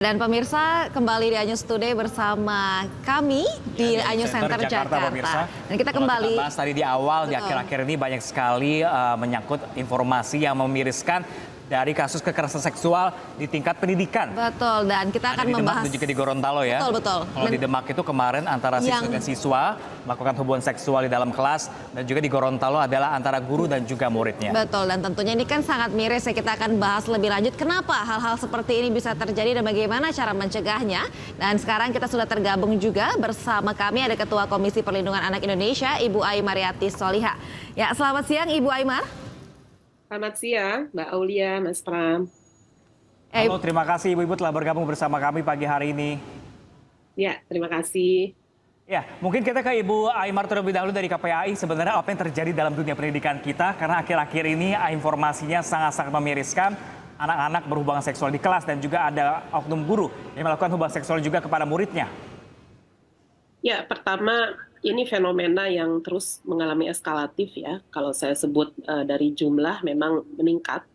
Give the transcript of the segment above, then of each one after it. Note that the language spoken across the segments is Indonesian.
Dan pemirsa, kembali di Anyus Today bersama kami di Anyus Center Jakarta. Pemirsa. Dan kita kembali. Kita bahas tadi di awal, di Betul. akhir-akhir ini banyak sekali menyangkut informasi yang memiriskan dari kasus kekerasan seksual di tingkat pendidikan. Betul, dan kita akan di Demak membahas. dan juga di Gorontalo ya. Betul. Kalau di Demak itu kemarin antara siswa dan siswa melakukan hubungan seksual di dalam kelas, dan juga di Gorontalo adalah antara guru dan juga muridnya. Betul, dan tentunya ini kan sangat miris ya, kita akan bahas lebih lanjut kenapa hal-hal seperti ini bisa terjadi dan bagaimana cara mencegahnya. Dan sekarang kita sudah tergabung juga bersama kami ada Ketua Komisi Perlindungan Anak Indonesia, Ibu Aimariati Soliha. Ya, selamat siang Ibu Aimar. Selamat siang, Mbak Aulia, Mas Pram. Halo, terima kasih Ibu-Ibu telah bergabung bersama kami pagi hari ini. Ya, terima kasih. Ya, mungkin kita ke Ibu Aimar terlebih dahulu dari KPAI. Sebenarnya apa yang terjadi dalam dunia pendidikan kita? Karena akhir-akhir ini informasinya sangat-sangat memiriskan. Anak-anak berhubungan seksual di kelas dan juga ada oknum guru yang melakukan hubungan seksual juga kepada muridnya. Ya, pertama ini fenomena yang terus mengalami eskalatif ya. Kalau saya sebut dari jumlah memang meningkat.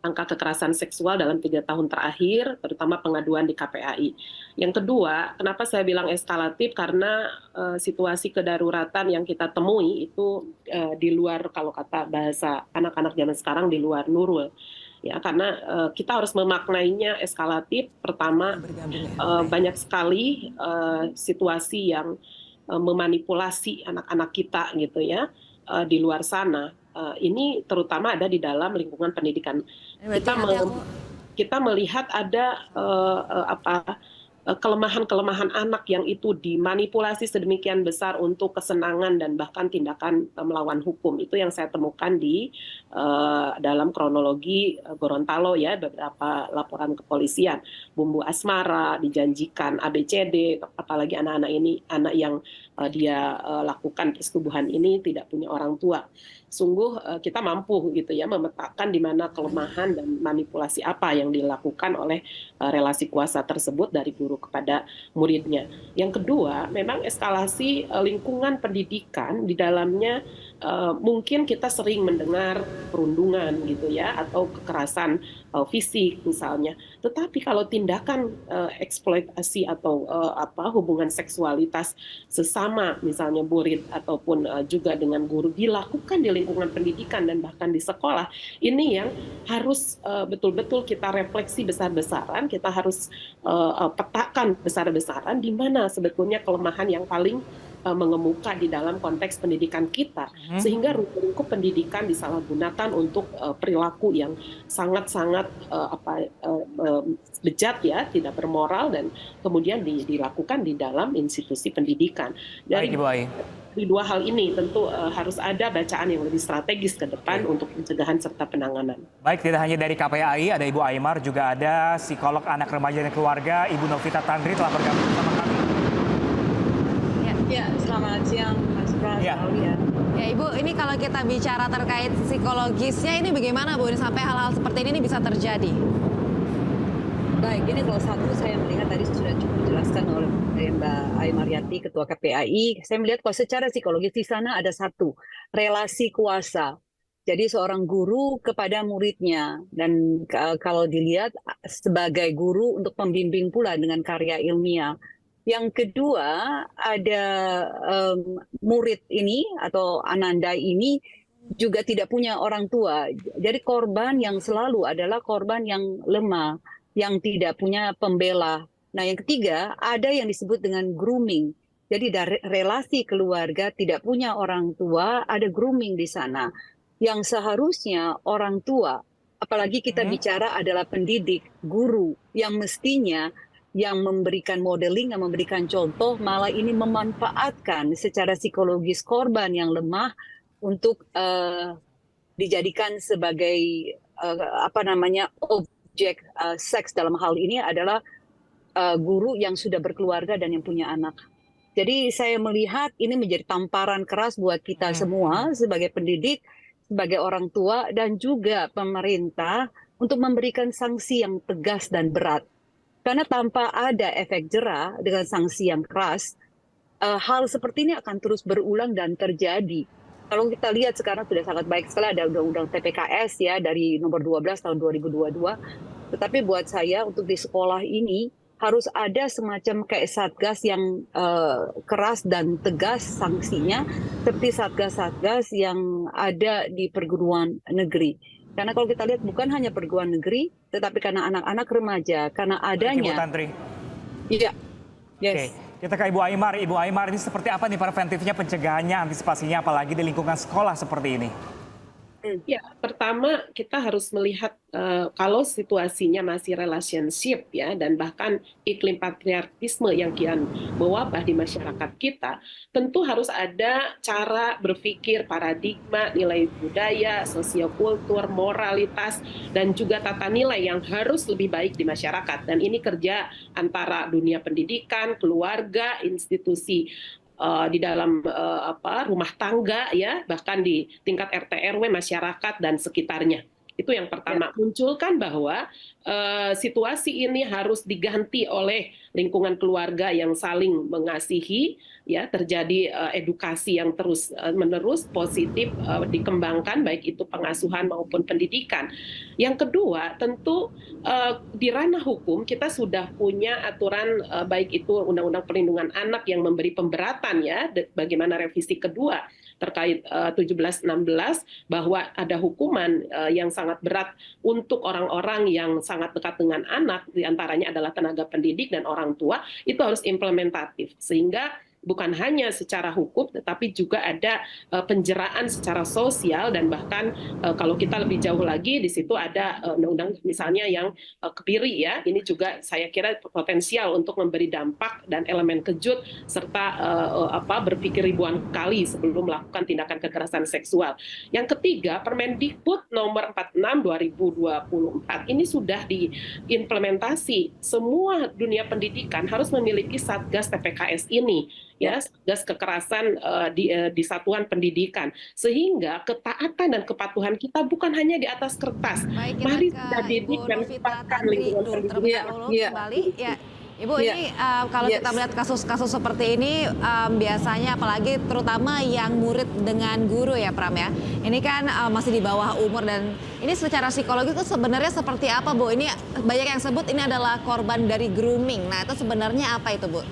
Angka kekerasan seksual dalam 3 tahun terakhir, terutama pengaduan di KPAI. Yang kedua, kenapa saya bilang eskalatif? Karena situasi kedaruratan yang kita temui itu di luar, kalau kata bahasa anak-anak zaman sekarang, di luar nurul. Ya, karena kita harus memaknainya eskalatif. Pertama, banyak sekali situasi yang memanipulasi anak-anak kita gitu ya di luar sana. Ini terutama ada di dalam lingkungan pendidikan. Kita melihat ada kelemahan-kelemahan anak yang itu dimanipulasi sedemikian besar untuk kesenangan dan bahkan tindakan melawan hukum. Itu yang saya temukan di dalam kronologi Gorontalo ya, beberapa laporan kepolisian. Bumbu asmara, dijanjikan ABCD, apalagi anak-anak ini, anak yang dia lakukan persetubuhan ini tidak punya orang tua. Sungguh kita mampu gitu ya memetakan di mana kelemahan dan manipulasi apa yang dilakukan oleh relasi kuasa tersebut dari guru kepada muridnya. Yang kedua, memang eskalasi lingkungan pendidikan di dalamnya mungkin kita sering mendengar perundungan gitu ya atau kekerasan fisik misalnya. Tetapi kalau tindakan eksploitasi atau hubungan seksualitas sesama misalnya murid ataupun juga dengan guru dilakukan di lingkungan pendidikan dan bahkan di sekolah, ini yang harus betul-betul kita refleksi besar-besaran, kita harus petakan besar-besaran di mana sebetulnya kelemahan yang paling mengemuka di dalam konteks pendidikan kita, sehingga lingkup pendidikan disalahgunakan untuk perilaku yang sangat-sangat bejat ya, tidak bermoral dan kemudian dilakukan di dalam institusi pendidikan. Baik, Ibu Ai. Di dua hal ini tentu harus ada bacaan yang lebih strategis ke depan untuk pencegahan serta penanganan. Baik, tidak hanya dari KPAI, ada Ibu Aimar, juga ada psikolog anak remaja dan keluarga, Ibu Novita Tandri telah bergabung bersama kami. Ya, selamat siang Mas Pras. Ya. Ya Ibu, ini kalau kita bicara terkait psikologisnya ini bagaimana Bu, sampai hal-hal seperti ini bisa terjadi? Baik, ini kalau satu saya melihat tadi sudah cukup dijelaskan oleh Mbak Aimariati, Ketua KPAI. Saya melihat kalau secara psikologis di sana ada satu, relasi kuasa. Jadi seorang guru kepada muridnya. Dan kalau dilihat sebagai guru untuk pembimbing pula dengan karya ilmiah. Yang kedua, ada murid ini atau Ananda ini juga tidak punya orang tua. Jadi korban yang selalu adalah korban yang lemah, yang tidak punya pembela. Nah, yang ketiga, ada yang disebut dengan grooming. Jadi dari relasi keluarga tidak punya orang tua, ada grooming di sana. Yang seharusnya orang tua, apalagi kita bicara adalah pendidik, guru, yang mestinya yang memberikan modeling, yang memberikan contoh, malah ini memanfaatkan secara psikologis korban yang lemah untuk dijadikan sebagai objek seks dalam hal ini adalah guru yang sudah berkeluarga dan yang punya anak. Jadi saya melihat ini menjadi tamparan keras buat kita semua sebagai pendidik, sebagai orang tua, dan juga pemerintah untuk memberikan sanksi yang tegas dan berat. Karena tanpa ada efek jera dengan sanksi yang keras, hal seperti ini akan terus berulang dan terjadi. Kalau kita lihat sekarang sudah sangat baik sekali ada undang-undang TPKS ya dari nomor 12 tahun 2022. Tetapi buat saya untuk di sekolah ini harus ada semacam kayak satgas yang keras dan tegas sanksinya, seperti satgas-satgas yang ada di perguruan negeri. Karena kalau kita lihat bukan hanya perguruan negeri, tetapi karena anak-anak remaja, karena Baik, Ibu adanya. Tantri. Iya, Oke, yes. kita ke Ibu Aymar. Ibu Aymar, ini seperti apa nih preventifnya, pencegahannya, antisipasinya, apalagi di lingkungan sekolah seperti ini? Ya, pertama kita harus melihat kalau situasinya masih relationship ya, dan bahkan iklim patriarkisme yang kian mewabah di masyarakat kita, tentu harus ada cara berpikir, paradigma, nilai budaya, sosiokultur, moralitas, dan juga tata nilai yang harus lebih baik di masyarakat. Dan ini kerja antara dunia pendidikan, keluarga, institusi di dalam rumah tangga ya, bahkan di tingkat RT RW, masyarakat dan sekitarnya. Itu yang pertama, munculkan bahwa situasi ini harus diganti oleh lingkungan keluarga yang saling mengasihi, ya, terjadi edukasi yang terus menerus positif dikembangkan, baik itu pengasuhan maupun pendidikan. Yang kedua, tentu di ranah hukum kita sudah punya aturan, baik itu Undang-Undang Perlindungan Anak yang memberi pemberatan ya, bagaimana revisi kedua terkait 17-16 bahwa ada hukuman yang sangat berat untuk orang-orang yang sangat dekat dengan anak, diantaranya adalah tenaga pendidik dan orang tua, itu harus implementatif. Sehingga bukan hanya secara hukum, tetapi juga ada penjeraan secara sosial, dan bahkan kalau kita lebih jauh lagi, di situ ada undang-undang misalnya yang kebiri ya, ini juga saya kira potensial untuk memberi dampak dan elemen kejut, serta berpikir ribuan kali sebelum melakukan tindakan kekerasan seksual. Yang ketiga, Permendikbud nomor 46 2024 ini sudah diimplementasi. Semua dunia pendidikan harus memiliki Satgas TPKS ini, ya, Satgas kekerasan di satuan pendidikan, sehingga ketaatan dan kepatuhan kita bukan hanya di atas kertas. Baik, Mari kita kita ke didik Ibu dan Novita ciptakan Tantri lingkungan dulu pendidikan. terlebih dahulu kembali. Ya, Ibu, Iya. ini kalau kita Yes. melihat kasus-kasus seperti ini, biasanya apalagi terutama yang murid dengan guru ya, Pram ya. Ini kan masih di bawah umur, dan ini secara psikologi itu sebenarnya seperti apa, Bu? Ini banyak yang sebut ini adalah korban dari grooming. Nah, itu sebenarnya apa itu, Bu?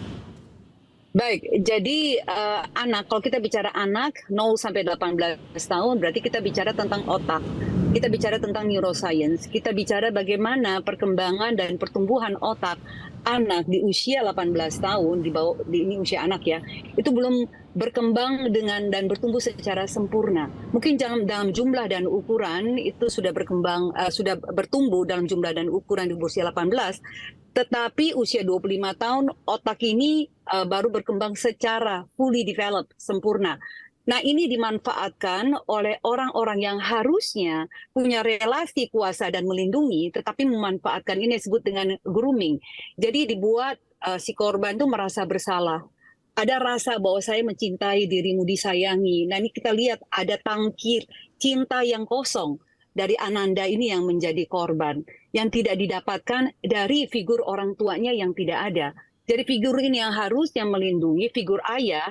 Baik, jadi anak, kalau kita bicara anak 0 sampai 18 tahun, berarti kita bicara tentang otak. Kita bicara tentang neuroscience, kita bicara bagaimana perkembangan dan pertumbuhan otak anak di usia 18 tahun, ini usia anak ya, itu belum berkembang dan bertumbuh secara sempurna. Mungkin dalam jumlah dan ukuran itu sudah bertumbuh dalam jumlah dan ukuran di usia 18, tetapi usia 25 tahun otak ini baru berkembang secara fully developed, sempurna. Nah, ini dimanfaatkan oleh orang-orang yang harusnya punya relasi kuasa dan melindungi, tetapi memanfaatkan ini disebut dengan grooming. Jadi dibuat si korban itu merasa bersalah. Ada rasa bahwa saya mencintai dirimu, disayangi. Nah, ini kita lihat ada tangkir cinta yang kosong dari Ananda ini yang menjadi korban, yang tidak didapatkan dari figur orang tuanya yang tidak ada. Jadi figur ini yang harusnya melindungi, figur ayah,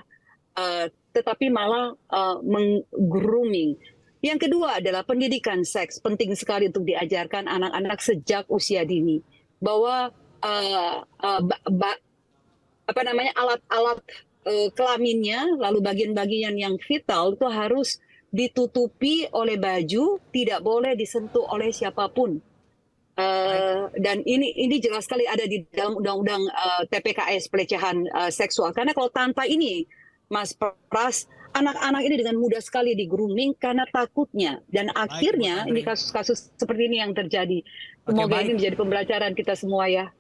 tetapi malah meng-grooming. Yang kedua adalah pendidikan seks. Penting sekali untuk diajarkan anak-anak sejak usia dini bahwa alat-alat kelaminnya, lalu bagian-bagian yang vital itu harus ditutupi oleh baju, tidak boleh disentuh oleh siapapun. Dan ini jelas sekali ada di dalam undang-undang TPKS, pelecehan seksual. Karena kalau tanpa ini, Mas Pras, anak-anak ini dengan mudah sekali di-grooming karena takutnya. Dan akhirnya ini kasus-kasus seperti ini yang terjadi. Semoga ini menjadi pembelajaran kita semua ya.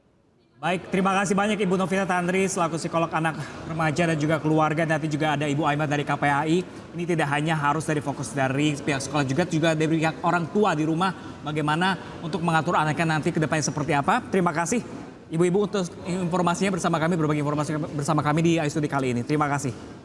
Baik, terima kasih banyak Ibu Novita Tantri selaku psikolog anak remaja dan juga keluarga. Nanti juga ada Ibu Aymar dari KPAI. Ini tidak hanya harus dari fokus dari pihak sekolah, juga dari pihak orang tua di rumah. Bagaimana untuk mengatur anaknya nanti ke depannya seperti apa. Terima kasih Ibu-ibu untuk informasinya bersama kami, berbagi informasi bersama kami di iStudio kali ini. Terima kasih.